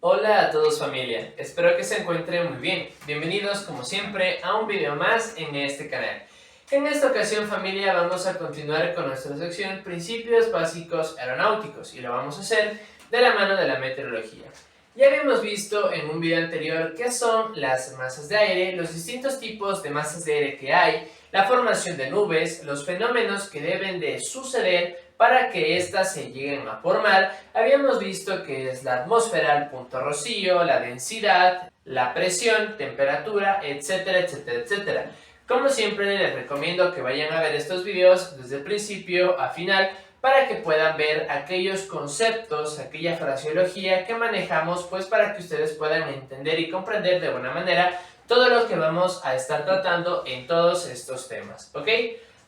Hola a todos familia, espero que se encuentren muy bien. Bienvenidos como siempre a un video más en este canal. En esta ocasión familia vamos a continuar con nuestra sección Principios Básicos Aeronáuticos y lo vamos a hacer de la mano de la meteorología. Ya habíamos visto en un video anterior qué son las masas de aire, los distintos tipos de masas de aire que hay, la formación de nubes, los fenómenos que deben de suceder para que éstas se lleguen a formar. Habíamos visto que es la atmósfera, el punto rocío, la densidad, la presión, temperatura, etcétera, etcétera, etcétera. Como siempre les recomiendo que vayan a ver estos videos desde el principio a final para que puedan ver aquellos conceptos, aquella fraseología que manejamos, pues para que ustedes puedan entender y comprender de buena manera todo lo que vamos a estar tratando en todos estos temas, ¿ok?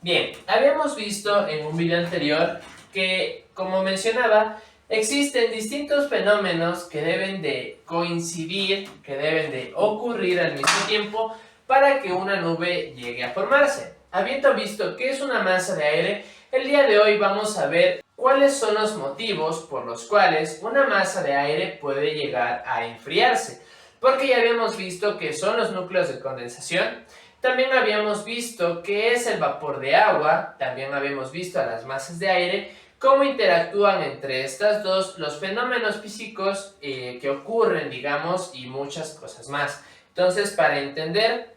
Bien, habíamos visto en un video anterior que, como mencionaba, existen distintos fenómenos que deben de coincidir, que deben de ocurrir al mismo tiempo para que una nube llegue a formarse. Habiendo visto qué es una masa de aire, el día de hoy vamos a ver cuáles son los motivos por los cuales una masa de aire puede llegar a enfriarse. Porque ya habíamos visto que son los núcleos de condensación. También habíamos visto qué es el vapor de agua, también habíamos visto a las masas de aire, cómo interactúan entre estas dos, los fenómenos físicos que ocurren, digamos, y muchas cosas más. Entonces, para entender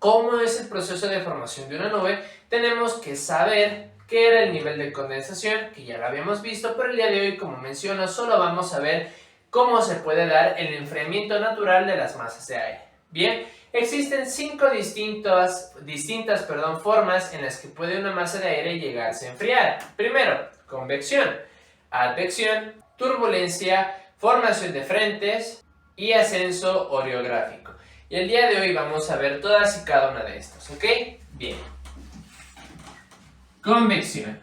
cómo es el proceso de formación de una nube, tenemos que saber qué era el nivel de condensación, que ya lo habíamos visto, pero el día de hoy, como menciono, solo vamos a ver cómo se puede dar el enfriamiento natural de las masas de aire. Bien, existen 5 distintas formas en las que puede una masa de aire llegarse a enfriar. Primero, convección, advección, turbulencia, formación de frentes y ascenso orográfico. Y el día de hoy vamos a ver todas y cada una de estas, ¿ok? Bien. Convección.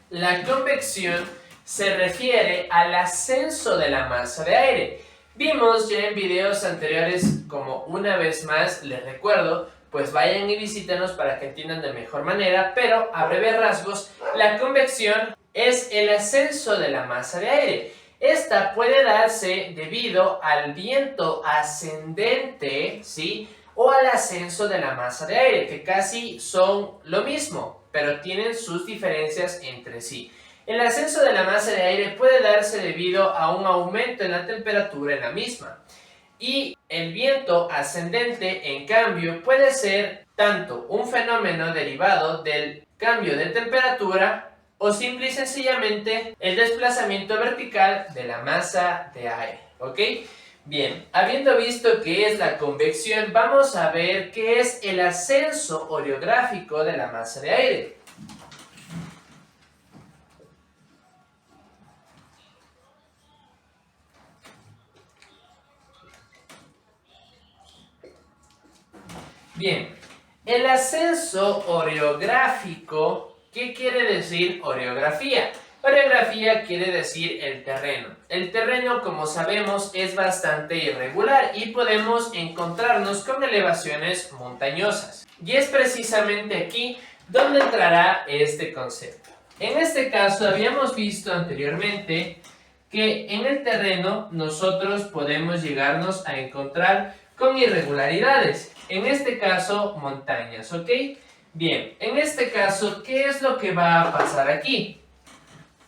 La convección se refiere al ascenso de la masa de aire. Vimos ya en videos anteriores, como una vez más les recuerdo, pues vayan y visítenos para que entiendan de mejor manera, pero a breves rasgos, la convección es el ascenso de la masa de aire. Esta puede darse debido al viento ascendente, ¿sí? O al ascenso de la masa de aire, que casi son lo mismo, pero tienen sus diferencias entre sí. El ascenso de la masa de aire puede darse debido a un aumento en la temperatura en la misma. Y el viento ascendente, en cambio, puede ser tanto un fenómeno derivado del cambio de temperatura o simple y sencillamente el desplazamiento vertical de la masa de aire, ¿ok? Bien, habiendo visto qué es la convección, vamos a ver qué es el ascenso orográfico de la masa de aire. Bien, el ascenso orográfico, ¿qué quiere decir orografía? Orografía quiere decir el terreno. El terreno, como sabemos, es bastante irregular y podemos encontrarnos con elevaciones montañosas. Y es precisamente aquí donde entrará este concepto. En este caso, habíamos visto anteriormente que en el terreno nosotros podemos llegarnos a encontrar con irregularidades. En este caso, montañas, ¿ok? Bien, en este caso, ¿qué es lo que va a pasar aquí?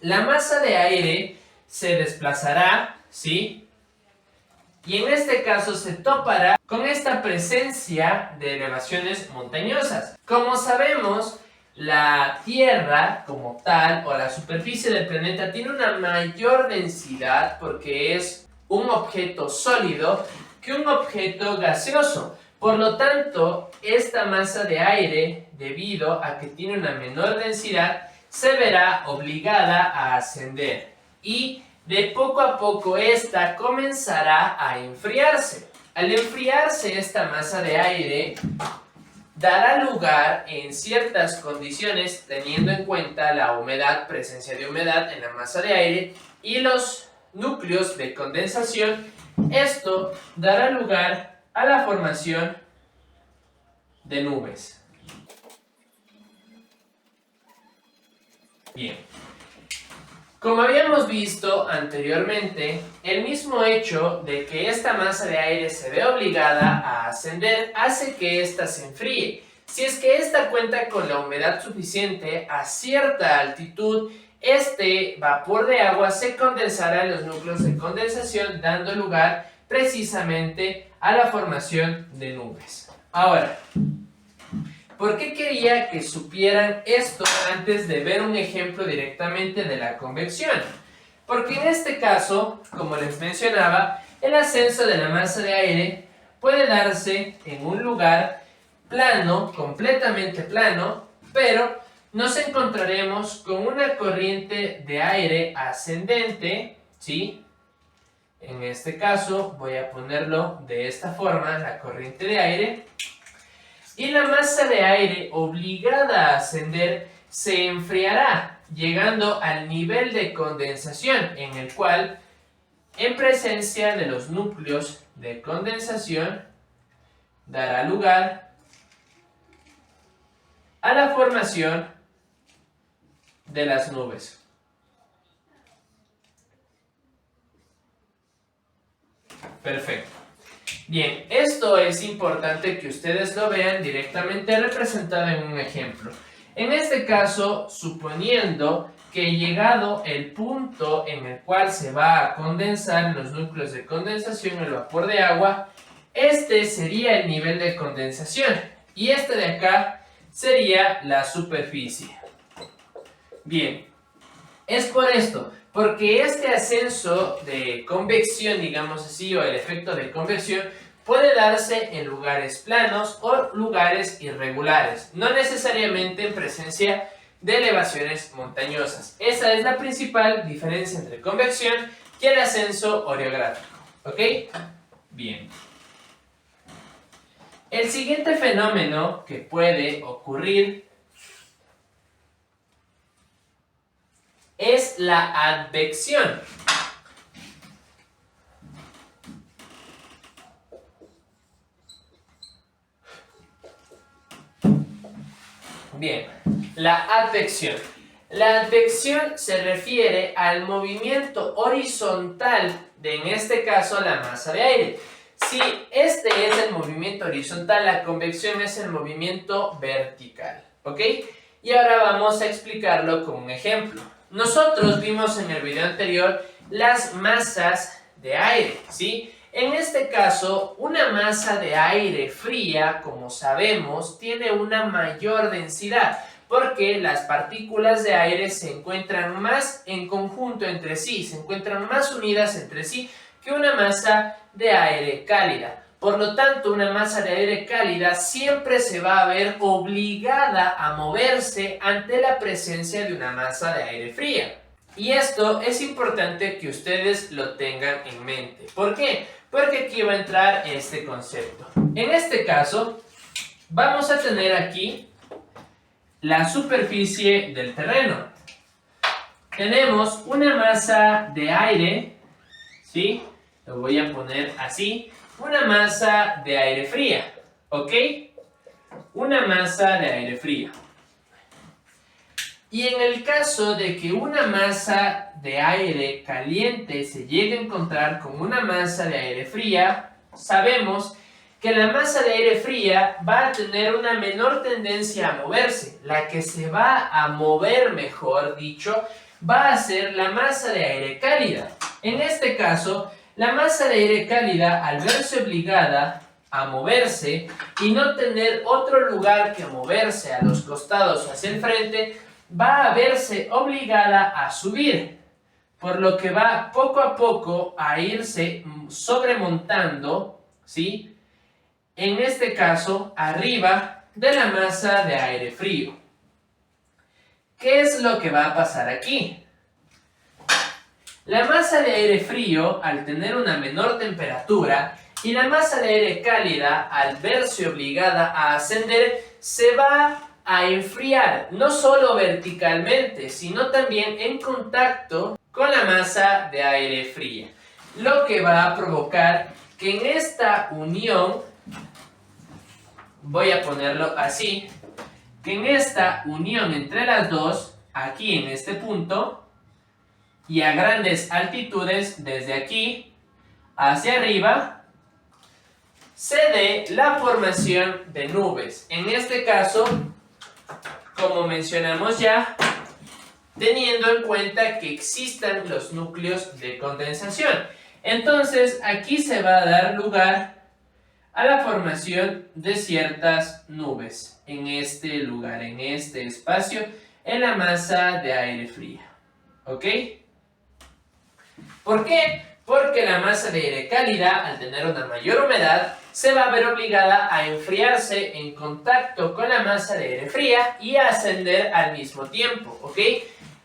La masa de aire se desplazará, ¿sí? Y en este caso se topará con esta presencia de elevaciones montañosas. Como sabemos, la Tierra como tal, o la superficie del planeta, tiene una mayor densidad porque es un objeto sólido que un objeto gaseoso. Por lo tanto, esta masa de aire, debido a que tiene una menor densidad, se verá obligada a ascender y de poco a poco esta comenzará a enfriarse. Al enfriarse esta masa de aire, dará lugar en ciertas condiciones, teniendo en cuenta la humedad, presencia de humedad en la masa de aire y los núcleos de condensación. Esto dará lugar a la formación de nubes. Bien. Como habíamos visto anteriormente, el mismo hecho de que esta masa de aire se ve obligada a ascender hace que ésta se enfríe. Si es que ésta cuenta con la humedad suficiente a cierta altitud, este vapor de agua se condensará en los núcleos de condensación, dando lugar precisamente a la formación de nubes. Ahora, ¿por qué quería que supieran esto antes de ver un ejemplo directamente de la convección? Porque en este caso, como les mencionaba, el ascenso de la masa de aire puede darse en un lugar plano, completamente plano, pero nos encontraremos con una corriente de aire ascendente, ¿sí? En este caso voy a ponerlo de esta forma, la corriente de aire. Y la masa de aire obligada a ascender se enfriará, llegando al nivel de condensación, en el cual, en presencia de los núcleos de condensación, dará lugar a la formación de las nubes. Perfecto. Bien, esto es importante que ustedes lo vean directamente representado en un ejemplo. En este caso, suponiendo que llegado el punto en el cual se va a condensar en los núcleos de condensación el vapor de agua, este sería el nivel de condensación y este de acá sería la superficie. Bien, es por esto, porque este ascenso de convección, digamos así, o el efecto de convección, puede darse en lugares planos o lugares irregulares, no necesariamente en presencia de elevaciones montañosas. Esa es la principal diferencia entre convección y el ascenso orográfico. ¿Ok? Bien. El siguiente fenómeno que puede ocurrir es la advección. Bien, la advección. La advección se refiere al movimiento horizontal de, en este caso, la masa de aire. Si este es el movimiento horizontal, la convección es el movimiento vertical. ¿Ok? Y ahora vamos a explicarlo con un ejemplo. Nosotros vimos en el video anterior las masas de aire, ¿sí? En este caso, una masa de aire fría, como sabemos, tiene una mayor densidad porque las partículas de aire se encuentran más en conjunto entre sí, se encuentran más unidas entre sí que una masa de aire cálida. Por lo tanto, una masa de aire cálida siempre se va a ver obligada a moverse ante la presencia de una masa de aire fría. Y esto es importante que ustedes lo tengan en mente. ¿Por qué? Porque aquí va a entrar este concepto. En este caso, vamos a tener aquí la superficie del terreno. Tenemos una masa de aire, ¿sí? Lo voy a poner así. Una masa de aire fría, ¿ok? Una masa de aire fría. Y en el caso de que una masa de aire caliente se llegue a encontrar con una masa de aire fría, sabemos que la masa de aire fría va a tener una menor tendencia a moverse. La que se va a mover, mejor dicho, va a ser la masa de aire cálida. En este caso, la masa de aire cálida, al verse obligada a moverse y no tener otro lugar que moverse a los costados o hacia el frente, va a verse obligada a subir, por lo que va poco a poco a irse sobremontando, ¿sí? En este caso, arriba de la masa de aire frío. ¿Qué es lo que va a pasar aquí? La masa de aire frío, al tener una menor temperatura, y la masa de aire cálida, al verse obligada a ascender, se va a enfriar, no solo verticalmente, sino también en contacto con la masa de aire fría. Lo que va a provocar que en esta unión, voy a ponerlo así, que en esta unión entre las dos, aquí en este punto, y a grandes altitudes, desde aquí hacia arriba, se dé la formación de nubes. En este caso, como mencionamos ya, teniendo en cuenta que existan los núcleos de condensación. Entonces, aquí se va a dar lugar a la formación de ciertas nubes en este lugar, en este espacio, en la masa de aire fría. ¿Ok? ¿Por qué? Porque la masa de aire cálida, al tener una mayor humedad, se va a ver obligada a enfriarse en contacto con la masa de aire fría y a ascender al mismo tiempo. ¿Ok?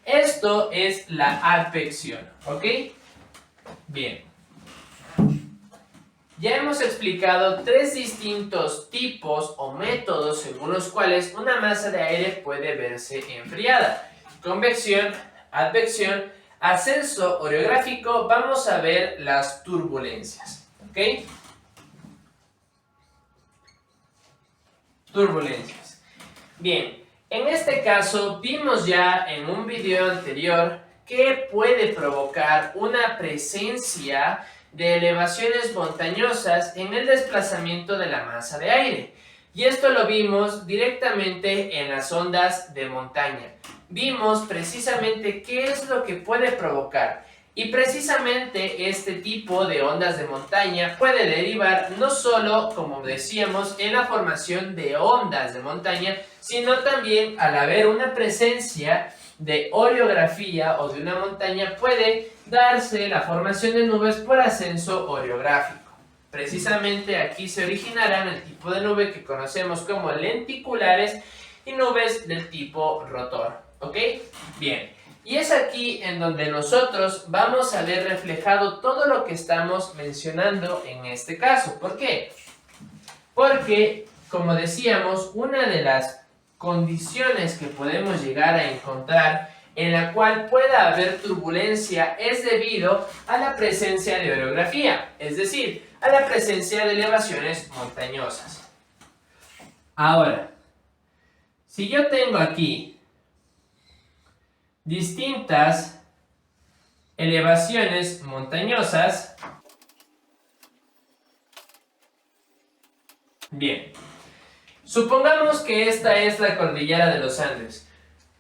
Esto es la advección. ¿Ok? Bien. Ya hemos explicado 3 distintos tipos o métodos según los cuales una masa de aire puede verse enfriada. Convección, advección, ascenso orográfico. Vamos a ver las turbulencias. ¿Ok? Turbulencias. Bien, en este caso vimos ya en un video anterior que puede provocar una presencia de elevaciones montañosas en el desplazamiento de la masa de aire. Y esto lo vimos directamente en las ondas de montaña. Vimos precisamente qué es lo que puede provocar. Y precisamente este tipo de ondas de montaña puede derivar no solo, como decíamos, en la formación de ondas de montaña, sino también al haber una presencia de orografía o de una montaña puede darse la formación de nubes por ascenso orográfico. Precisamente aquí se originarán el tipo de nube que conocemos como lenticulares y nubes del tipo rotor. ¿Ok? Bien. Y es aquí en donde nosotros vamos a ver reflejado todo lo que estamos mencionando en este caso. ¿Por qué? Porque, como decíamos, una de las condiciones que podemos llegar a encontrar en la cual pueda haber turbulencia es debido a la presencia de orografía, es decir, a la presencia de elevaciones montañosas. Ahora, si yo tengo aquí distintas elevaciones montañosas, bien, supongamos que esta es la cordillera de los Andes,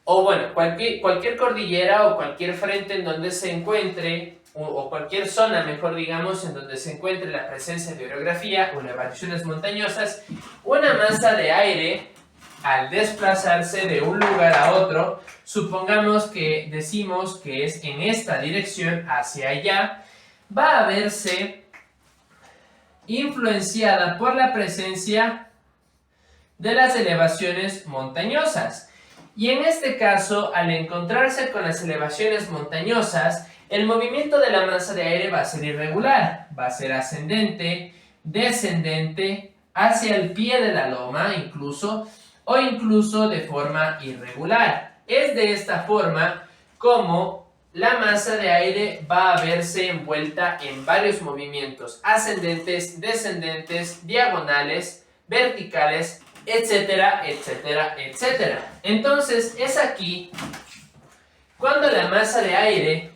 o bueno, cualquier cordillera o cualquier frente en donde se encuentre, o cualquier zona, mejor digamos, en donde se encuentre la presencia de orografía o elevaciones montañosas, una masa de aire, al desplazarse de un lugar a otro, supongamos que decimos que es en esta dirección hacia allá, va a verse influenciada por la presencia de las elevaciones montañosas. Y en este caso, al encontrarse con las elevaciones montañosas, el movimiento de la masa de aire va a ser irregular, va a ser ascendente, descendente, hacia el pie de la loma incluso, o incluso de forma irregular. Es de esta forma como la masa de aire va a verse envuelta en varios movimientos ascendentes, descendentes, diagonales, verticales, etcétera, etcétera, etcétera. Entonces es aquí cuando la masa de aire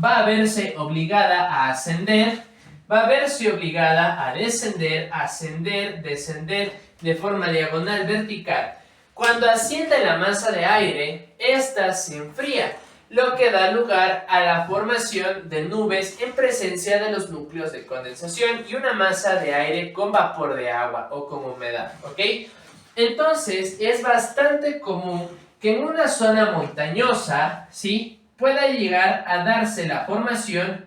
va a verse obligada a ascender, va a verse obligada a descender, ascender, descender de forma diagonal, vertical. Cuando asciende la masa de aire, esta se enfría, lo que da lugar a la formación de nubes en presencia de los núcleos de condensación y una masa de aire con vapor de agua o con humedad, ¿ok? Entonces es bastante común que en una zona montañosa, ¿sí?, pueda llegar a darse la formación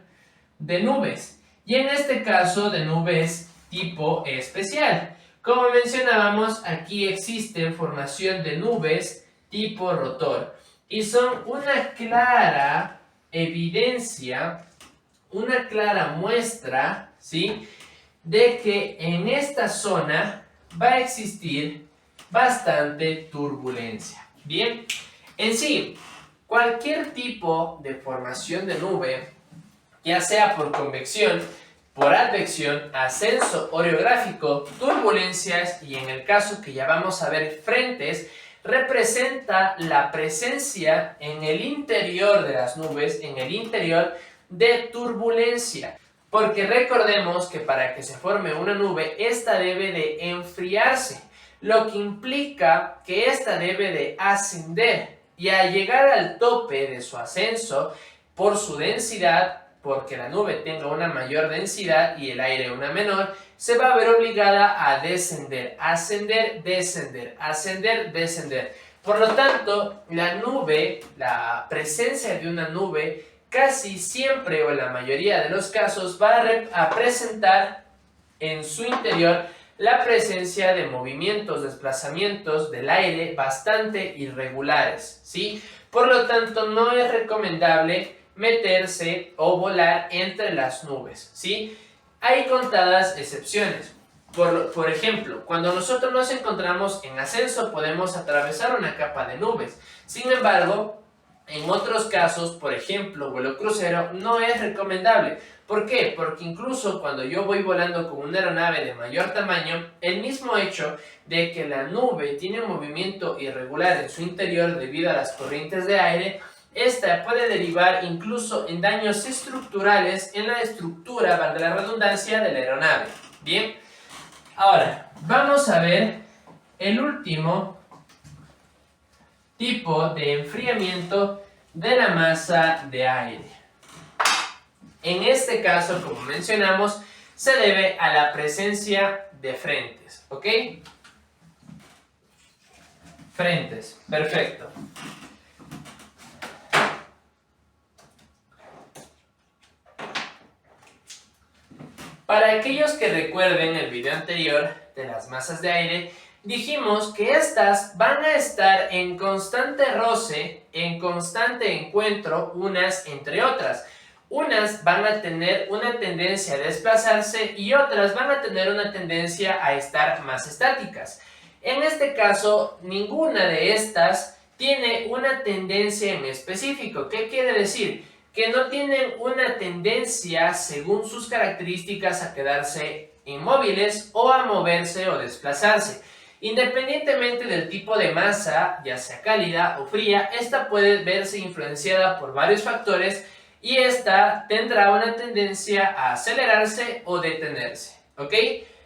de nubes, y en este caso de nubes tipo especial. Como mencionábamos, aquí existe formación de nubes tipo rotor, y son una clara evidencia, una clara muestra, ¿sí?, de que en esta zona va a existir bastante turbulencia. Bien, en sí, cualquier tipo de formación de nube, ya sea por convección, por advección, ascenso orográfico, turbulencias y en el caso que ya vamos a ver frentes, representa la presencia en el interior de las nubes, en el interior de turbulencia. Porque recordemos que para que se forme una nube, esta debe de enfriarse, lo que implica que esta debe de ascender. Y al llegar al tope de su ascenso, por su densidad, porque la nube tenga una mayor densidad y el aire una menor, se va a ver obligada a descender, ascender, descender, ascender, descender. Por lo tanto, la nube, la presencia de una nube, casi siempre o en la mayoría de los casos va a presentar en su interior la presencia de movimientos, desplazamientos del aire bastante irregulares, ¿sí? Por lo tanto, no es recomendable meterse o volar entre las nubes, ¿sí? Hay contadas excepciones. Por ejemplo, cuando nosotros nos encontramos en ascenso podemos atravesar una capa de nubes. Sin embargo, en otros casos, por ejemplo, vuelo crucero, no es recomendable. ¿Por qué? Porque incluso cuando yo voy volando con una aeronave de mayor tamaño, el mismo hecho de que la nube tiene un movimiento irregular en su interior debido a las corrientes de aire, esta puede derivar incluso en daños estructurales en la estructura, valga la redundancia, de la aeronave. Bien, ahora vamos a ver el último tipo de enfriamiento de la masa de aire. En este caso, como mencionamos, se debe a la presencia de frentes, ¿ok? Frentes, perfecto. Para aquellos que recuerden el video anterior de las masas de aire, dijimos que estas van a estar en constante roce, en constante encuentro unas entre otras. Unas van a tener una tendencia a desplazarse y otras van a tener una tendencia a estar más estáticas. En este caso, ninguna de estas tiene una tendencia en específico. ¿Qué quiere decir? Que no tienen una tendencia, según sus características, a quedarse inmóviles o a moverse o desplazarse. Independientemente del tipo de masa, ya sea cálida o fría, esta puede verse influenciada por varios factores y esta tendrá una tendencia a acelerarse o detenerse, ¿ok?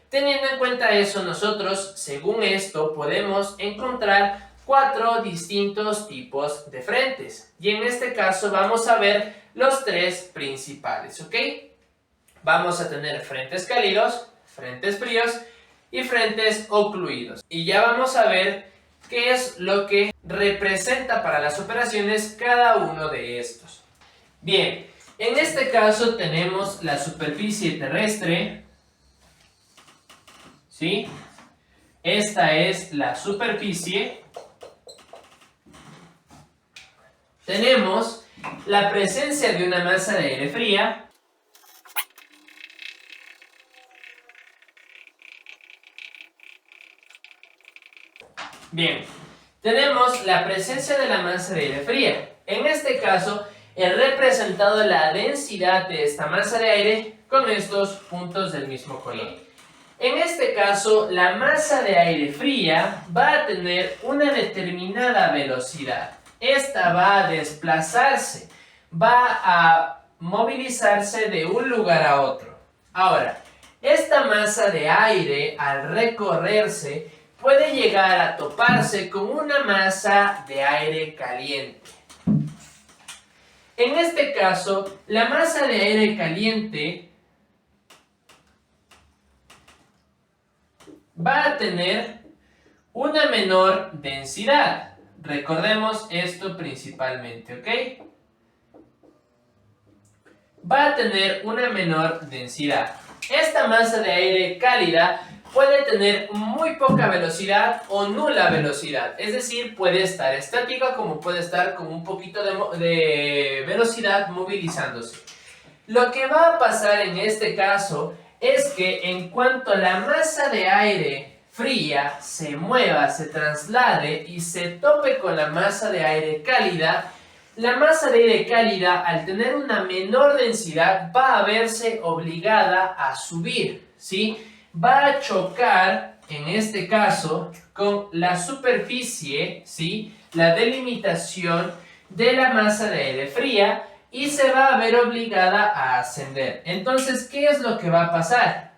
Teniendo en cuenta eso, nosotros, según esto, podemos encontrar 4 distintos tipos de frentes. Y en este caso vamos a ver los 3 principales, ¿ok? Vamos a tener frentes cálidos, frentes fríos y frentes ocluidos. Y ya vamos a ver qué es lo que representa para las operaciones cada uno de estos. Bien, en este caso tenemos la superficie terrestre, ¿sí? Esta es la superficie. Tenemos la presencia de una masa de aire fría. Bien, tenemos la presencia de la masa de aire fría. En este caso, he representado la densidad de esta masa de aire con estos puntos del mismo color. En este caso, la masa de aire fría va a tener una determinada velocidad. Esta va a desplazarse, va a movilizarse de un lugar a otro. Ahora, esta masa de aire, al recorrerse, puede llegar a toparse con una masa de aire caliente. En este caso, la masa de aire caliente va a tener una menor densidad. Recordemos esto principalmente, ¿ok? Va a tener una menor densidad. Esta masa de aire cálida puede tener muy poca velocidad o nula velocidad. Es decir, puede estar estática como puede estar con un poquito de velocidad movilizándose. Lo que va a pasar en este caso es que en cuanto la masa de aire fría se mueva, se traslade y se tope con la masa de aire cálida, la masa de aire cálida, al tener una menor densidad, va a verse obligada a subir, ¿sí? Va a chocar, en este caso, con la superficie, ¿sí? La delimitación de la masa de aire fría y se va a ver obligada a ascender. Entonces, ¿qué es lo que va a pasar?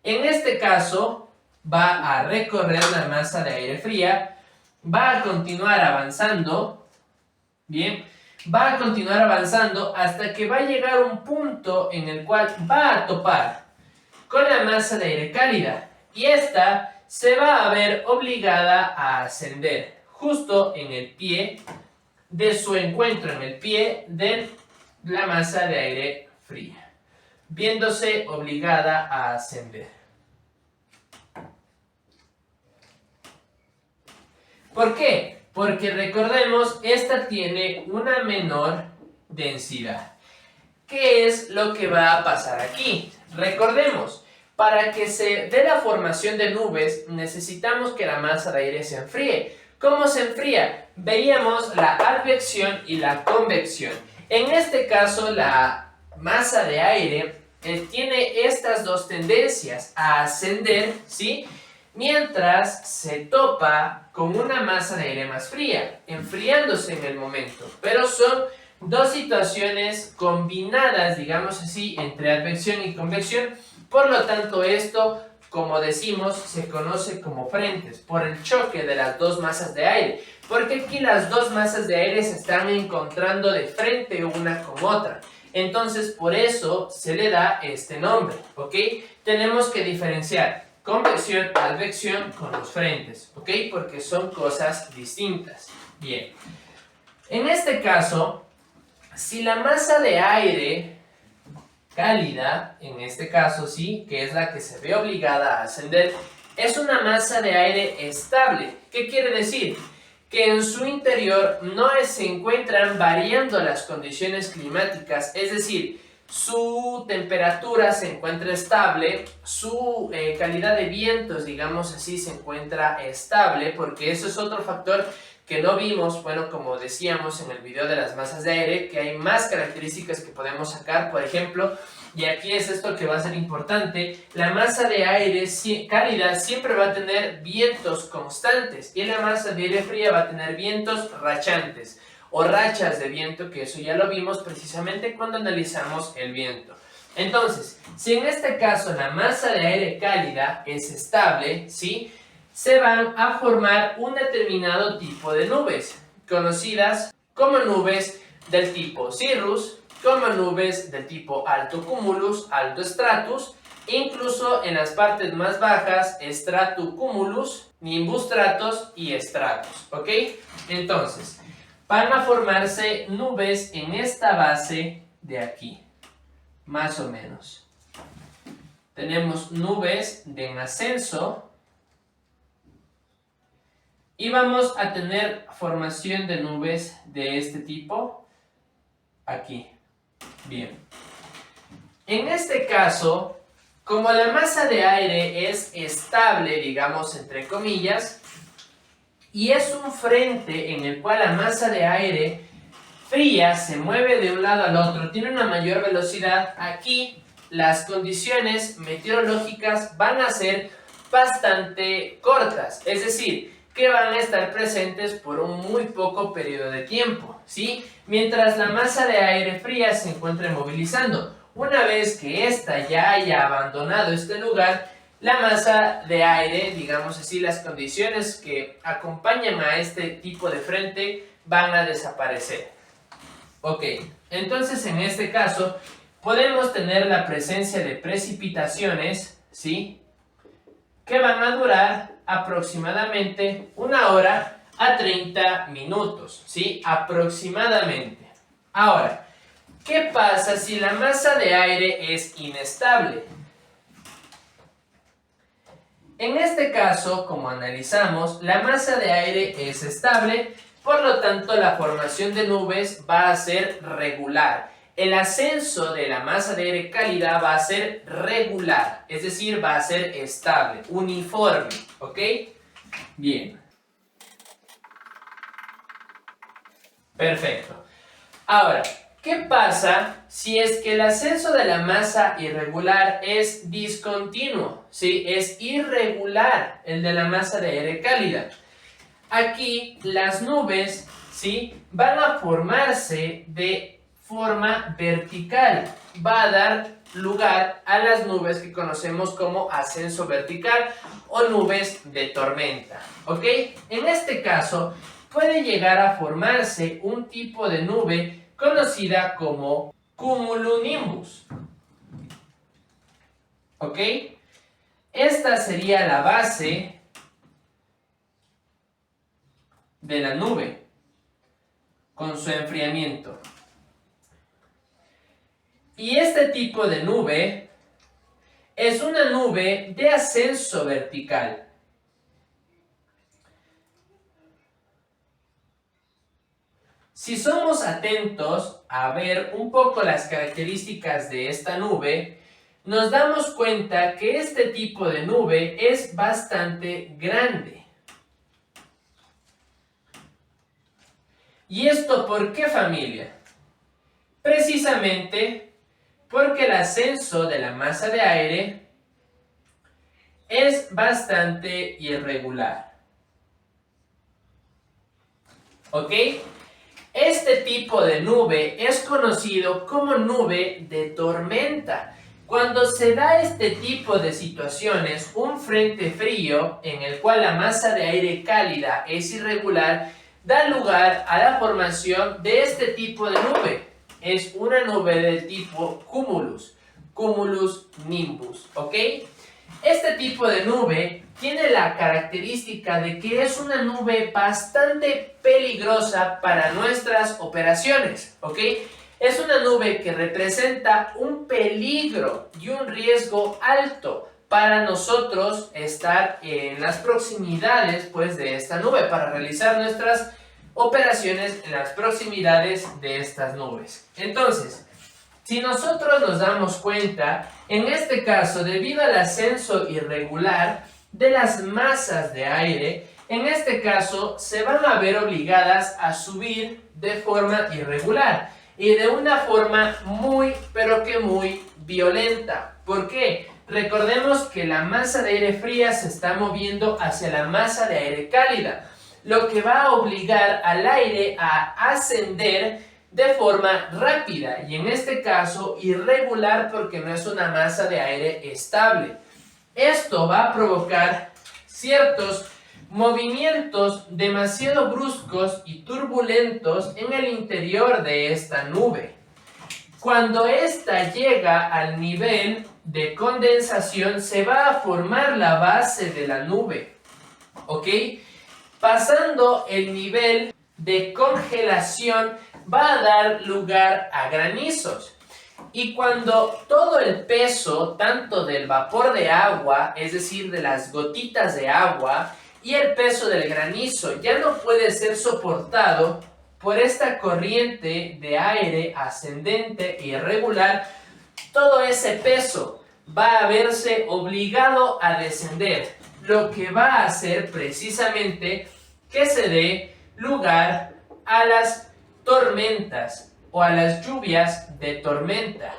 En este caso, va a recorrer la masa de aire fría, va a continuar avanzando, bien, va a continuar avanzando hasta que va a llegar a un punto en el cual va a topar con la masa de aire cálida y esta se va a ver obligada a ascender justo en el pie de su encuentro, en el pie de la masa de aire fría, viéndose obligada a ascender. ¿Por qué? Porque recordemos, esta tiene una menor densidad. ¿Qué es lo que va a pasar aquí? Recordemos, para que se dé la formación de nubes, necesitamos que la masa de aire se enfríe. ¿Cómo se enfría? Veíamos la advección y la convección. En este caso, la masa de aire tiene estas dos tendencias a ascender, ¿sí? Mientras se topa con una masa de aire más fría, enfriándose en el momento. Pero son dos situaciones combinadas, digamos así, entre advección y convección. Por lo tanto, esto, como decimos, se conoce como frentes, por el choque de las dos masas de aire. Porque aquí las dos masas de aire se están encontrando de frente una con otra. Entonces, por eso se le da este nombre, ¿ok? Tenemos que diferenciar convección, advección con los frentes, ¿ok? Porque son cosas distintas. Bien. En este caso, si la masa de aire cálida, en este caso sí, que es la que se ve obligada a ascender, es una masa de aire estable. ¿Qué quiere decir? Que en su interior no se encuentran variando las condiciones climáticas, es decir, su temperatura se encuentra estable, su calidad de vientos, digamos así, se encuentra estable, porque eso es otro factor que no vimos, bueno, como decíamos en el video de las masas de aire, que hay más características que podemos sacar, por ejemplo, y aquí es esto que va a ser importante, la masa de aire cálida siempre va a tener vientos constantes y la masa de aire fría va a tener vientos rachantes o rachas de viento, que eso ya lo vimos precisamente cuando analizamos el viento. Entonces, si en este caso la masa de aire cálida es estable, ¿sí?, se van a formar un determinado tipo de nubes, conocidas como nubes del tipo cirrus, como nubes del tipo alto cumulus, alto stratus, incluso en las partes más bajas, stratocumulus, nimbus stratus y stratus, ¿ok? Entonces, van a formarse nubes en esta base de aquí, más o menos. Tenemos nubes en ascenso y vamos a tener formación de nubes de este tipo aquí. Bien. En este caso, como la masa de aire es estable, digamos entre comillas, y es un frente en el cual la masa de aire fría se mueve de un lado al otro, tiene una mayor velocidad, aquí las condiciones meteorológicas van a ser bastante cortas, es decir, que van a estar presentes por un muy poco periodo de tiempo, ¿sí? Mientras la masa de aire fría se encuentre movilizando. Una vez que ésta ya haya abandonado este lugar, la masa de aire, digamos así, las condiciones que acompañan a este tipo de frente van a desaparecer. Ok, entonces en este caso podemos tener la presencia de precipitaciones, ¿sí?, que van a durar aproximadamente 1 hora a 30 minutos, ¿sí? Aproximadamente. Ahora, ¿qué pasa si la masa de aire es inestable? En este caso, como analizamos, la masa de aire es estable, por lo tanto la formación de nubes va a ser regular. El ascenso de la masa de aire cálida va a ser regular, es decir, va a ser estable, uniforme, ¿ok? Bien. Perfecto. Ahora, ¿Qué pasa si es que el ascenso de la masa irregular es discontinuo? ¿Sí? Es irregular el de la masa de aire cálida. Aquí las nubes, ¿sí?, van a formarse de forma vertical. Va a dar lugar a las nubes que conocemos como ascenso vertical o nubes de tormenta. ¿Ok? En este caso, puede llegar a formarse un tipo de nube conocida como cumulonimbus. ¿Ok? Esta sería la base de la nube con su enfriamiento. Y este tipo de nube es una nube de ascenso vertical. Si somos atentos a ver un poco las características de esta nube, nos damos cuenta que este tipo de nube es bastante grande. ¿Y esto por qué, familia? Precisamente porque el ascenso de la masa de aire es bastante irregular. ¿Ok? Este tipo de nube es conocido como nube de tormenta. Cuando se da este tipo de situaciones, un frente frío en el cual la masa de aire cálida es irregular, da lugar a la formación de este tipo de nube. Es una nube del tipo cumulus nimbus, ¿ok? Este tipo de nube tiene la característica de que es una nube bastante peligrosa para nuestras operaciones, ¿ok? Es una nube que representa un peligro y un riesgo alto para nosotros estar en las proximidades, pues, de esta nube, para realizar nuestras operaciones en las proximidades de estas nubes. Entonces, si nosotros nos damos cuenta, en este caso, debido al ascenso irregular de las masas de aire, en este caso se van a ver obligadas a subir de forma irregular y de una forma muy, pero que muy violenta. ¿Por qué? Recordemos que la masa de aire fría se está moviendo hacia la masa de aire cálida, lo que va a obligar al aire a ascender de forma rápida y en este caso irregular porque no es una masa de aire estable. Esto va a provocar ciertos movimientos demasiado bruscos y turbulentos en el interior de esta nube. Cuando esta llega al nivel de condensación se va a formar la base de la nube, ¿ok? Pasando el nivel de congelación va a dar lugar a granizos. Y cuando todo el peso, tanto del vapor de agua, es decir, de las gotitas de agua, y el peso del granizo ya no puede ser soportado por esta corriente de aire ascendente e irregular, todo ese peso va a verse obligado a descender, lo que va a hacer precisamente que se dé lugar a las tormentas o a las lluvias de tormenta.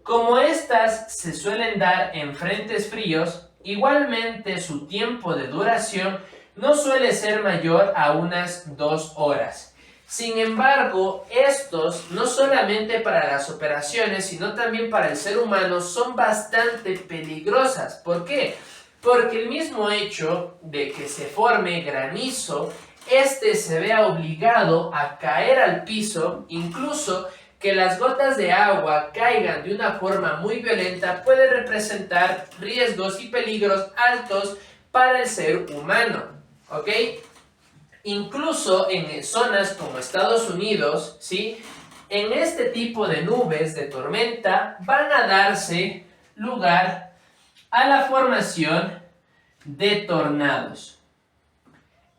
Como estas se suelen dar en frentes fríos, igualmente su tiempo de duración no suele ser mayor a unas 2 horas. Sin embargo, estos no solamente para las operaciones, sino también para el ser humano son bastante peligrosas. ¿Por qué? Porque el mismo hecho de que se forme granizo, este se vea obligado a caer al piso, incluso que las gotas de agua caigan de una forma muy violenta puede representar riesgos y peligros altos para el ser humano, ¿ok? Incluso en zonas como Estados Unidos, ¿sí?, en este tipo de nubes de tormenta van a darse lugar a la formación de tornados.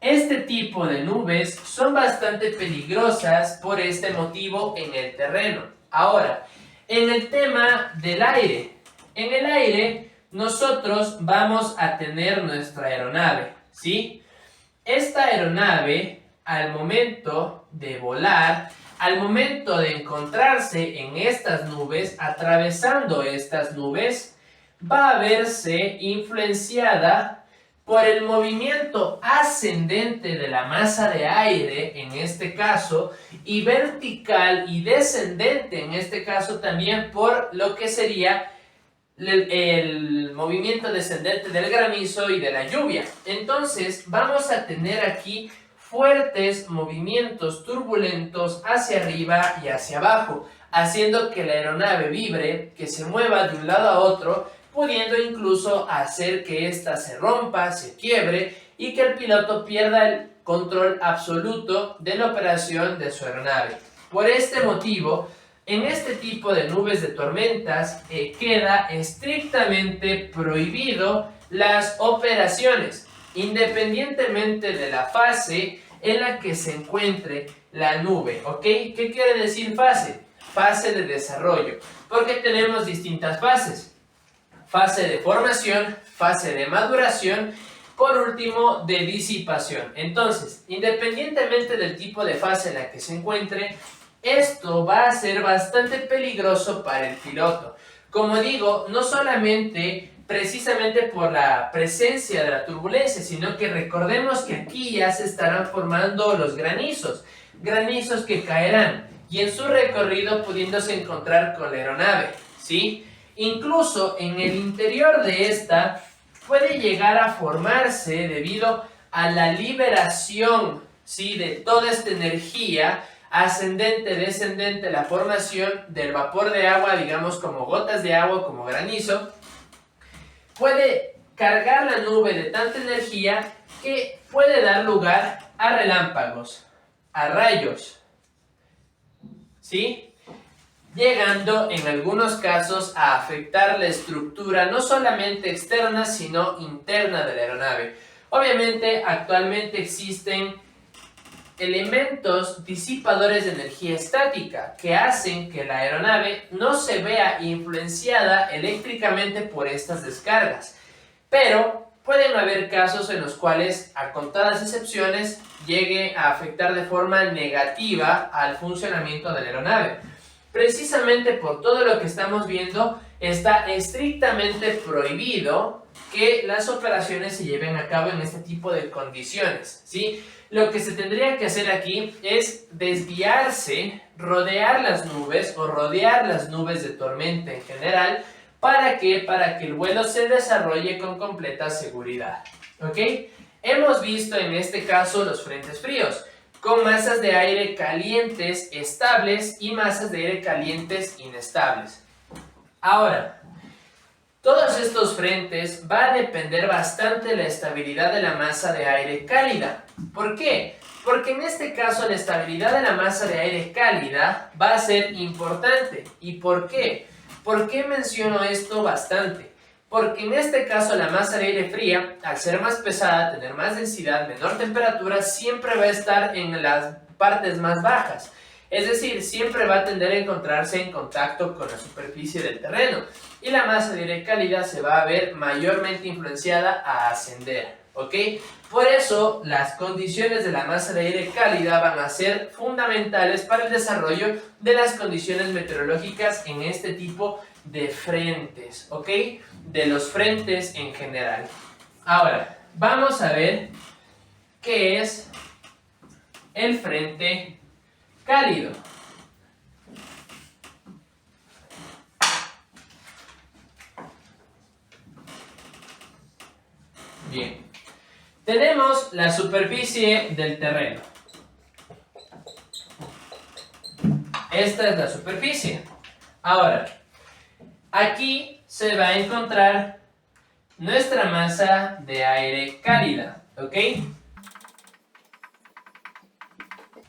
Este tipo de nubes son bastante peligrosas por este motivo en el terreno. Ahora, en el tema del aire. En el aire nosotros vamos a tener nuestra aeronave, ¿sí? Esta aeronave, al momento de volar, al momento de encontrarse en estas nubes, atravesando estas nubes, va a verse influenciada por el movimiento ascendente de la masa de aire, en este caso, y vertical y descendente, en este caso también por lo que sería el movimiento descendente del granizo y de la lluvia. Entonces vamos a tener aquí fuertes movimientos turbulentos hacia arriba y hacia abajo, haciendo que la aeronave vibre, que se mueva de un lado a otro, pudiendo incluso hacer que ésta se rompa, se quiebre y que el piloto pierda el control absoluto de la operación de su aeronave. Por este motivo, en este tipo de nubes de tormentas queda estrictamente prohibido las operaciones, independientemente de la fase en la que se encuentre la nube, ¿ok? ¿Qué quiere decir fase? Fase de desarrollo, porque tenemos distintas fases. Fase de formación, fase de maduración, por último, de disipación. Entonces, independientemente del tipo de fase en la que se encuentre, esto va a ser bastante peligroso para el piloto. Como digo, no solamente precisamente por la presencia de la turbulencia, sino que recordemos que aquí ya se estarán formando los granizos que caerán y en su recorrido pudiéndose encontrar con la aeronave, ¿sí? Incluso en el interior de esta puede llegar a formarse debido a la liberación, ¿sí?, de toda esta energía ascendente, descendente, la formación del vapor de agua, digamos como gotas de agua, como granizo, puede cargar la nube de tanta energía que puede dar lugar a relámpagos, a rayos, ¿sí?, llegando en algunos casos a afectar la estructura no solamente externa, sino interna de la aeronave. Obviamente, actualmente existen elementos disipadores de energía estática que hacen que la aeronave no se vea influenciada eléctricamente por estas descargas, pero pueden haber casos en los cuales, a contadas excepciones, llegue a afectar de forma negativa al funcionamiento de la aeronave. Precisamente por todo lo que estamos viendo, está estrictamente prohibido que las operaciones se lleven a cabo en este tipo de condiciones, ¿sí? Lo que se tendría que hacer aquí es desviarse, rodear las nubes o rodear las nubes de tormenta en general. ¿Para qué? Para que el vuelo se desarrolle con completa seguridad, ¿ok? Hemos visto en este caso los frentes fríos, con masas de aire calientes estables y masas de aire calientes inestables. Ahora, todos estos frentes va a depender bastante de la estabilidad de la masa de aire cálida. ¿Por qué? Porque en este caso la estabilidad de la masa de aire cálida va a ser importante. ¿Y por qué? ¿Por qué menciono esto bastante? Porque en este caso la masa de aire fría, al ser más pesada, tener más densidad, menor temperatura, siempre va a estar en las partes más bajas. Es decir, siempre va a tender a encontrarse en contacto con la superficie del terreno. Y la masa de aire cálida se va a ver mayormente influenciada a ascender, ¿ok? Por eso, las condiciones de la masa de aire cálida van a ser fundamentales para el desarrollo de las condiciones meteorológicas en este tipo de frentes, ¿ok? De los frentes en general. Ahora, vamos a ver qué es el frente cálido. Bien, tenemos la superficie del terreno. Esta es la superficie. Ahora, aquí se va a encontrar nuestra masa de aire cálida, ¿ok?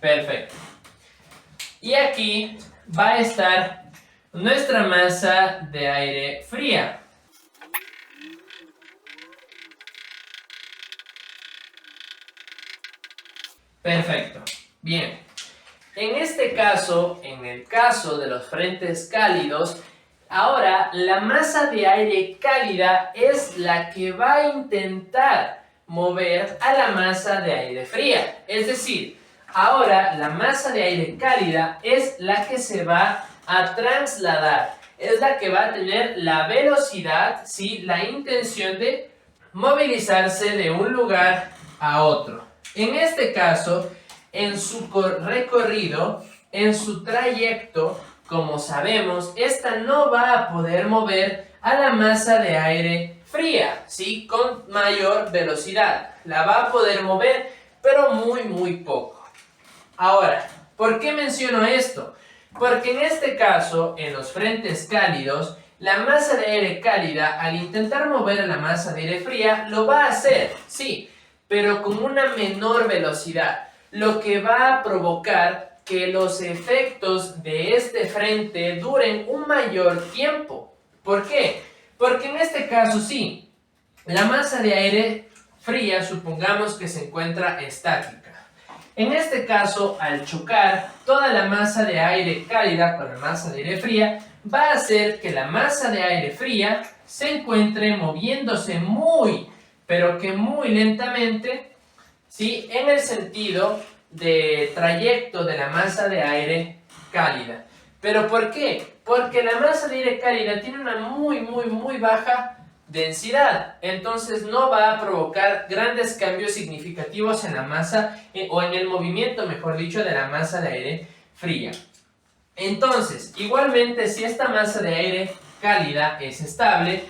Perfecto. Y aquí va a estar nuestra masa de aire fría. Perfecto. Bien. En este caso, en el caso de los frentes cálidos, ahora la masa de aire cálida es la que va a intentar mover a la masa de aire fría. Es decir, Ahora, la masa de aire cálida es la que se va a trasladar, es la que va a tener la velocidad, ¿sí? La intención de movilizarse de un lugar a otro. En este caso, en su recorrido, en su trayecto, como sabemos, esta no va a poder mover a la masa de aire fría, ¿sí? Con mayor velocidad. La va a poder mover, pero muy poco. Ahora, ¿por qué menciono esto? Porque en este caso, en los frentes cálidos, la masa de aire cálida, al intentar mover a la masa de aire fría, lo va a hacer, sí, pero con una menor velocidad, lo que va a provocar que los efectos de este frente duren un mayor tiempo. ¿Por qué? Porque en este caso, sí, la masa de aire fría, supongamos que se encuentra estática. En este caso, al chocar, toda la masa de aire cálida con la masa de aire fría va a hacer que la masa de aire fría se encuentre moviéndose pero que muy lentamente, ¿sí? En el sentido de trayecto de la masa de aire cálida. ¿Pero por qué? Porque la masa de aire cálida tiene una muy baja densidad, entonces no va a provocar grandes cambios significativos en la masa o en el movimiento, mejor dicho, de la masa de aire fría. Entonces, igualmente, si esta masa de aire cálida es estable,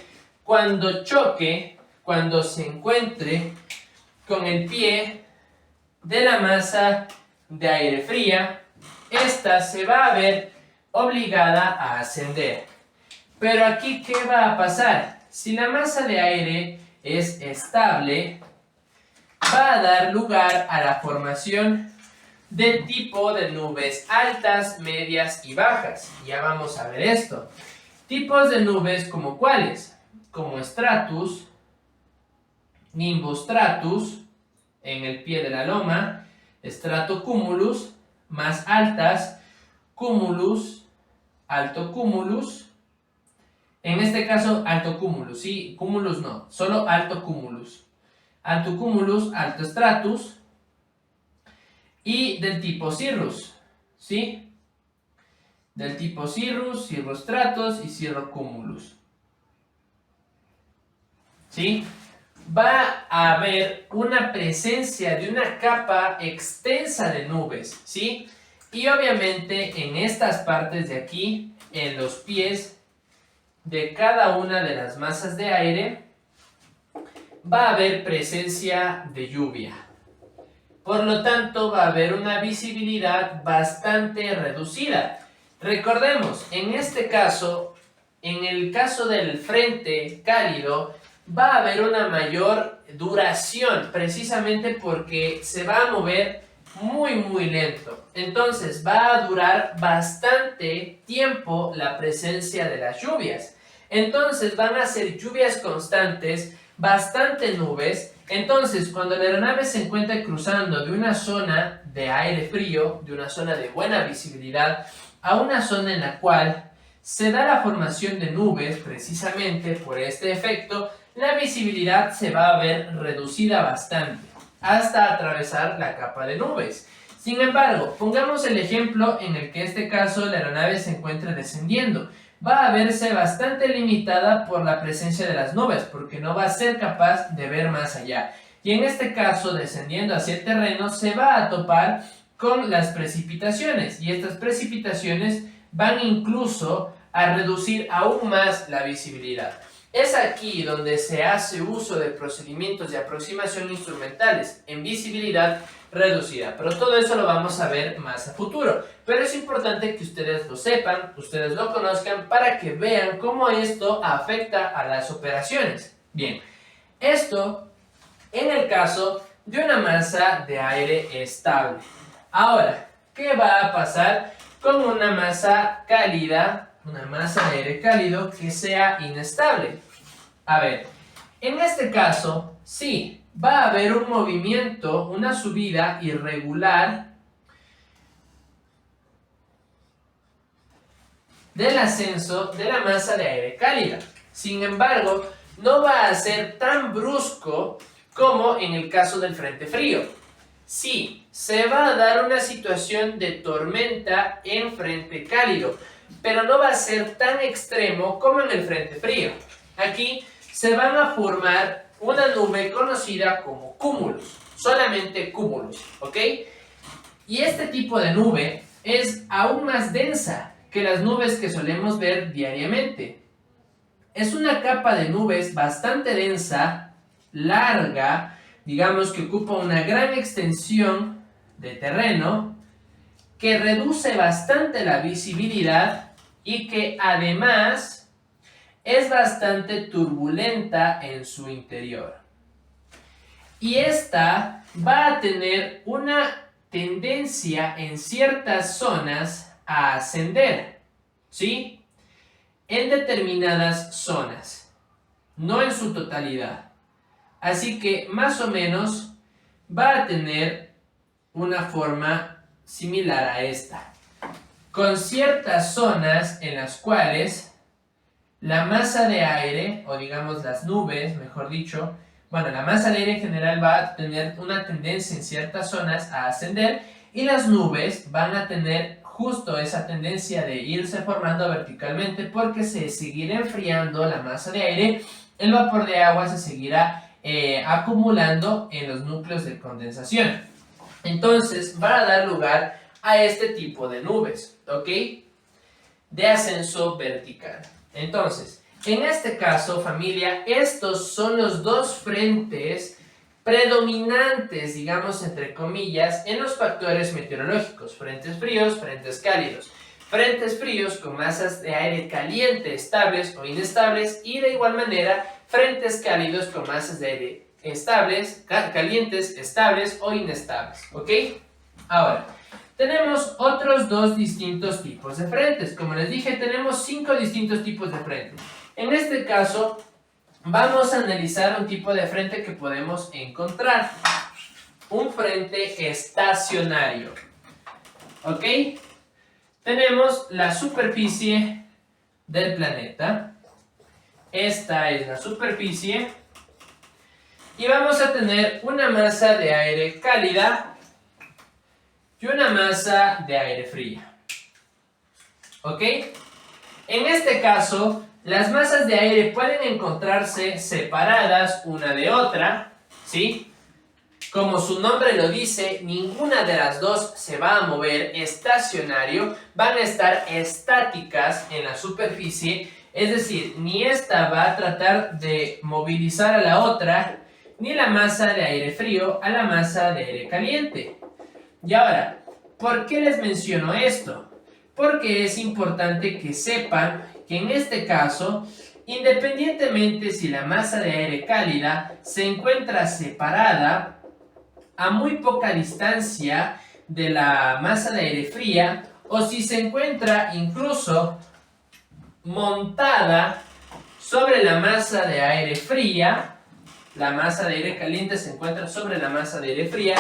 cuando choque, cuando se encuentre con el pie de la masa de aire fría, esta se va a ver obligada a ascender. Pero aquí, ¿qué va a pasar? Si la masa de aire es estable, va a dar lugar a la formación de tipo de nubes altas, medias y bajas. Ya vamos a ver esto. Tipos de nubes como cuáles, como stratus, nimbostratus, en el pie de la loma, stratocumulus, más altas, cumulus, altocumulus. En este caso, altocumulus, ¿sí? Cumulus no, solo altocumulus. Altocumulus, altostratus y del tipo cirrus, ¿sí? Del tipo cirrus, cirrostratus y cirrocumulus, ¿sí? Va a haber una presencia de una capa extensa de nubes, ¿sí? Y obviamente en estas partes de aquí, en los pies de cada una de las masas de aire, va a haber presencia de lluvia. Por lo tanto, va a haber una visibilidad bastante reducida. Recordemos, en este caso, en el caso del frente cálido, va a haber una mayor duración, precisamente porque se va a mover muy lento. Entonces, va a durar bastante tiempo la presencia de las lluvias. Entonces, van a ser lluvias constantes, bastante nubes. Entonces, cuando la aeronave se encuentra cruzando de una zona de aire frío, de una zona de buena visibilidad, a una zona en la cual se da la formación de nubes, precisamente por este efecto, la visibilidad se va a ver reducida bastante, hasta atravesar la capa de nubes. Sin embargo, pongamos el ejemplo en el que en este caso la aeronave se encuentra descendiendo. Va a verse bastante limitada por la presencia de las nubes, porque no va a ser capaz de ver más allá. Y en este caso, descendiendo hacia el terreno, se va a topar con las precipitaciones. Y estas precipitaciones van incluso a reducir aún más la visibilidad. Es aquí donde se hace uso de procedimientos de aproximación instrumentales en visibilidad reducida, pero todo eso lo vamos a ver más a futuro. Pero es importante que ustedes lo sepan, ustedes lo conozcan, para que vean cómo esto afecta a las operaciones. Bien, esto en el caso de una masa de aire estable. Ahora, ¿qué va a pasar con una masa cálida, una masa de aire cálido que sea inestable? A ver, en este caso, sí, va a haber un movimiento, una subida irregular del ascenso de la masa de aire cálida. Sin embargo, no va a ser tan brusco como en el caso del frente frío. Sí, se va a dar una situación de tormenta en frente cálido, pero no va a ser tan extremo como en el frente frío. Aquí se van a formar una nube conocida como cúmulos, solamente cúmulos, ¿ok? Y este tipo de nube es aún más densa que las nubes que solemos ver diariamente. Es una capa de nubes bastante densa, larga, digamos que ocupa una gran extensión de terreno, que reduce bastante la visibilidad y que además es bastante turbulenta en su interior. Y esta va a tener una tendencia en ciertas zonas a ascender, ¿sí? En determinadas zonas, no en su totalidad. Así que más o menos va a tener una forma similar a esta, con ciertas zonas en las cuales la masa de aire, o digamos las nubes, mejor dicho, bueno, la masa de aire en general va a tener una tendencia en ciertas zonas a ascender y las nubes van a tener justo esa tendencia de irse formando verticalmente porque se seguirá enfriando la masa de aire, el vapor de agua se seguirá acumulando en los núcleos de condensación. Entonces va a dar lugar a este tipo de nubes, ¿ok? De ascenso vertical. Entonces, en este caso, familia, estos son los dos frentes predominantes, digamos entre comillas, en los factores meteorológicos: frentes fríos, frentes cálidos. Frentes fríos con masas de aire caliente estables o inestables, y de igual manera frentes cálidos con masas de aire estables, calientes, estables o inestables, ¿ok? Ahora, tenemos otros dos distintos tipos de frentes. Como les dije, tenemos 5 distintos tipos de frentes. En este caso, vamos a analizar un tipo de frente que podemos encontrar. Un frente estacionario. ¿Ok? Tenemos la superficie del planeta. Esta es la superficie. Y vamos a tener una masa de aire cálida y una masa de aire fría. ¿Ok? En este caso, las masas de aire pueden encontrarse separadas una de otra, ¿sí? Como su nombre lo dice, ninguna de las dos se va a mover estacionario, van a estar estáticas en la superficie, es decir, ni esta va a tratar de movilizar a la otra, ni la masa de aire frío a la masa de aire caliente. Y ahora, ¿por qué les menciono esto? Porque es importante que sepan que en este caso, independientemente si la masa de aire cálida se encuentra separada a muy poca distancia de la masa de aire fría, o si se encuentra incluso montada sobre la masa de aire fría, la masa de aire caliente se encuentra sobre la masa de aire fría,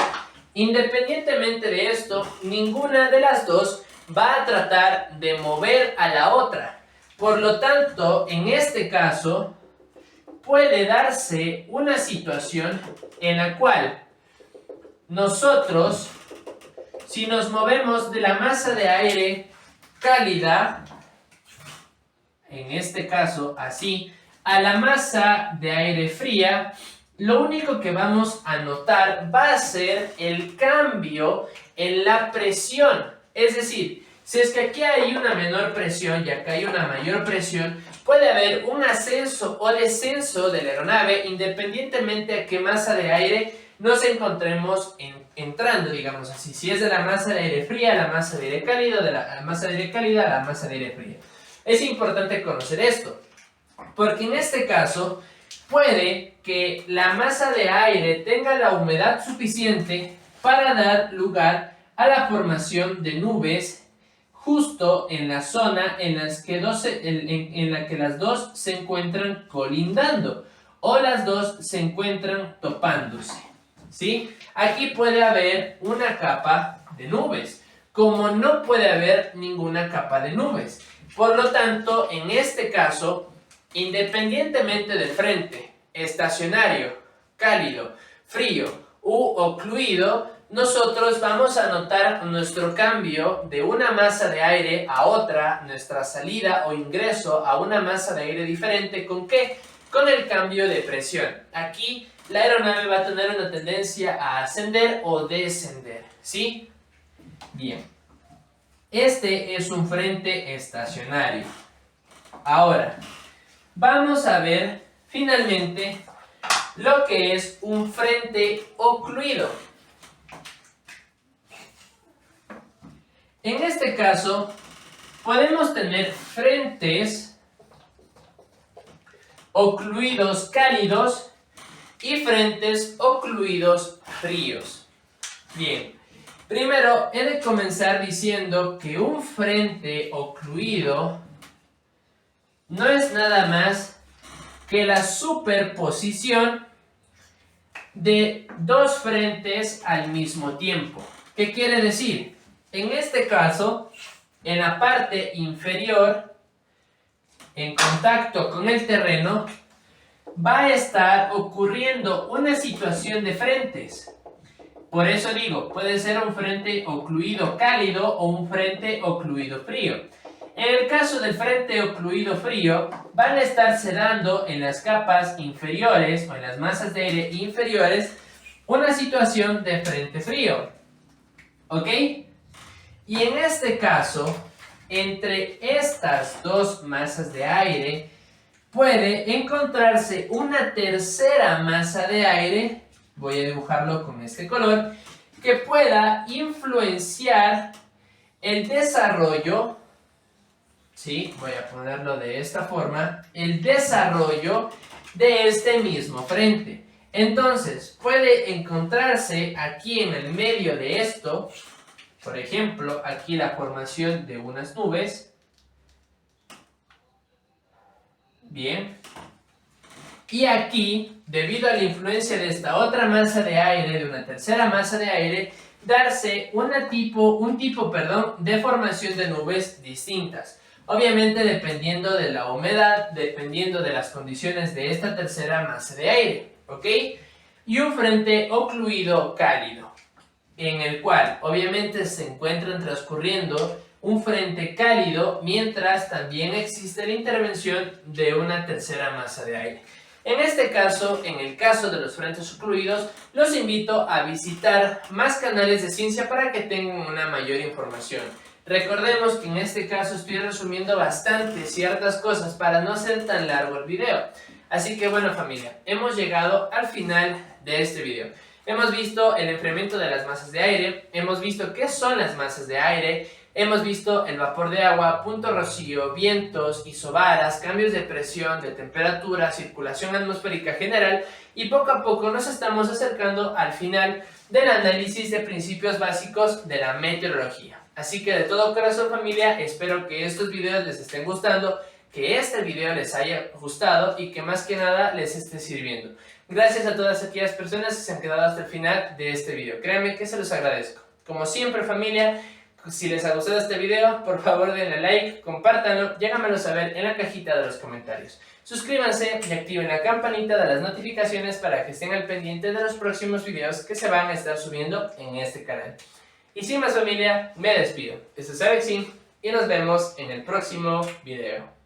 independientemente de esto, ninguna de las dos va a tratar de mover a la otra. Por lo tanto, en este caso, puede darse una situación en la cual nosotros, si nos movemos de la masa de aire cálida, en este caso así, a la masa de aire fría, lo único que vamos a notar va a ser el cambio en la presión. Es decir, si es que aquí hay una menor presión y acá hay una mayor presión, puede haber un ascenso o descenso de la aeronave independientemente a qué masa de aire nos encontremos entrando, digamos así. Si es de la masa de aire fría a la masa de aire cálido, de la masa de aire cálida a la masa de aire fría. Es importante conocer esto, porque en este caso puede que la masa de aire tenga la humedad suficiente para dar lugar a la formación de nubes justo en la zona en la que las dos se encuentran colindando o las dos se encuentran topándose, ¿sí? Aquí puede haber una capa de nubes, como no puede haber ninguna capa de nubes. Por lo tanto, en este caso, independientemente del frente estacionario, cálido, frío u ocluido, nosotros vamos a notar nuestro cambio de una masa de aire a otra, nuestra salida o ingreso a una masa de aire diferente. ¿Con qué? Con el cambio de presión. Aquí la aeronave va a tener una tendencia a ascender o descender, ¿sí? Bien. Este es un frente estacionario. Ahora, vamos a ver finalmente lo que es un frente ocluido. En este caso, podemos tener frentes ocluidos cálidos y frentes ocluidos fríos. Bien, primero he de comenzar diciendo que un frente ocluido no es nada más que la superposición de dos frentes al mismo tiempo. ¿Qué quiere decir? En este caso, en la parte inferior, en contacto con el terreno, va a estar ocurriendo una situación de frentes. Por eso digo, puede ser un frente ocluido cálido o un frente ocluido frío. En el caso del frente ocluido frío, van a estarse dando en las capas inferiores o en las masas de aire inferiores una situación de frente frío. ¿Ok? Y en este caso, entre estas dos masas de aire, puede encontrarse una tercera masa de aire, voy a dibujarlo con este color, que pueda influenciar el desarrollo, ¿sí? Voy a ponerlo de esta forma, el desarrollo de este mismo frente. Entonces, puede encontrarse aquí en el medio de esto, por ejemplo, aquí la formación de unas nubes. Bien. Y aquí, debido a la influencia de esta otra masa de aire, de una tercera masa de aire, darse un tipo de formación de nubes distintas. Obviamente dependiendo de la humedad, dependiendo de las condiciones de esta tercera masa de aire, ¿ok? Y un frente ocluido cálido, en el cual obviamente se encuentran transcurriendo un frente cálido, mientras también existe la intervención de una tercera masa de aire. En este caso, en el caso de los frentes ocluidos, los invito a visitar más canales de ciencia para que tengan una mayor información. Recordemos que en este caso estoy resumiendo bastante ciertas cosas para no hacer tan largo el video. Así que bueno familia, hemos llegado al final de este video. Hemos visto el enfriamiento de las masas de aire, hemos visto qué son las masas de aire, hemos visto el vapor de agua, punto rocío, vientos, isobaras, cambios de presión, de temperatura, circulación atmosférica general y poco a poco nos estamos acercando al final del análisis de principios básicos de la meteorología. Así que de todo corazón familia, espero que estos videos les estén gustando, que este video les haya gustado y que más que nada les esté sirviendo. Gracias a todas aquellas personas que se han quedado hasta el final de este video. Créanme que se los agradezco. Como siempre familia, si les ha gustado este video, por favor denle like, compártanlo y háganmelo saber en la cajita de los comentarios. Suscríbanse y activen la campanita de las notificaciones para que estén al pendiente de los próximos videos que se van a estar subiendo en este canal. Y sin más familia, me despido. Esto es Alexín y nos vemos en el próximo video.